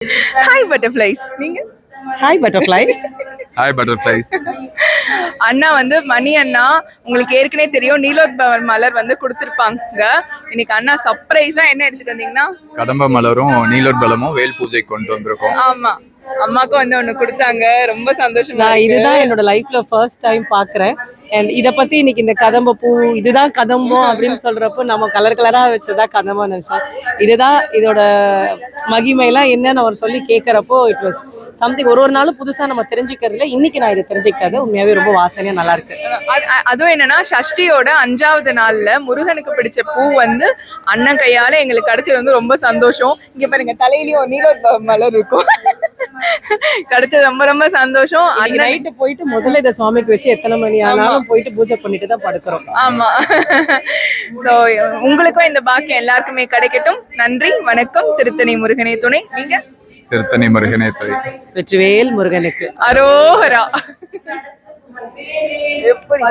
Hi butterflies. நீங்க? Hi butterfly. Hi butterflies. அண்ணா வந்து மணி அண்ணா, உங்களுக்கு ஏற்கனவே தெரியும் நீலோத்பவர் மலர் வந்து கொடுத்துருப்பாங்க. இன்னைக்கு அண்ணா சர்ப்ரைஸா என்ன எடுத்துட்டு வந்தீங்கன்னா கதம்ப மலரும் நீலோத்பலமும் வேல் பூஜை கொண்டு வந்திருக்கோம். ஆமா, அம்மாக்கும் வந்து ஒண்ணு கொடுத்தாங்க. ரொம்ப சந்தோஷமா நான் இருக்கு. இதுதான் என்னோட லைஃப்ல ஃபர்ஸ்ட் டைம் பாக்குறேன். அண்ட் இதை பத்தி இன்னைக்கு இந்த கதம்ப பூ இதுதான் கதம்பம் அப்படின்னு சொல்றப்போ நம்ம கலர் கலரா வச்சதான் கதம்பா நினைச்சோம். இதுதான் இதோட மகிமைலாம் என்னன்னு அவர் சொல்லி கேட்கறப்போ இட் வாஸ் சம்திங். ஒரு நாளும் புதுசா நம்ம தெரிஞ்சுக்கிறதுல இன்னைக்கு நான் இதை தெரிஞ்சுக்கிட்டது உண்மையாவே ரொம்ப வாசனையா நல்லா இருக்கு. அதுவும் என்னன்னா சஷ்டியோட 5வது நாள்ல முருகனுக்கு பிடிச்ச பூ வந்து அண்ணன் கையால எங்களுக்கு கிடைச்சது வந்து ரொம்ப சந்தோஷம். இங்க பாருங்க, தலையிலயும் நீலோத்பவ மலர் இருக்கும். கிடைச்சது ரொம்ப ரொம்ப சந்தோஷம். நைட்டு போயிட்டு முதல்ல இதை சுவாமிக்கு வச்சு எத்தனை மணி ஆனாலும் போயிட்டு பூஜை பண்ணிட்டு தான் படுக்கிறோம். ஆமா. சோ உங்களுக்கும் இந்த பாக்கியம் எல்லாருக்குமே கிடைக்கட்டும். நன்றி, வணக்கம். திருத்தணி முருகனே துணை. நீங்க? திருத்தணி முருகனே துணை. வெற்றிவேல் முருகனுக்கு அரோஹரா. எப்படி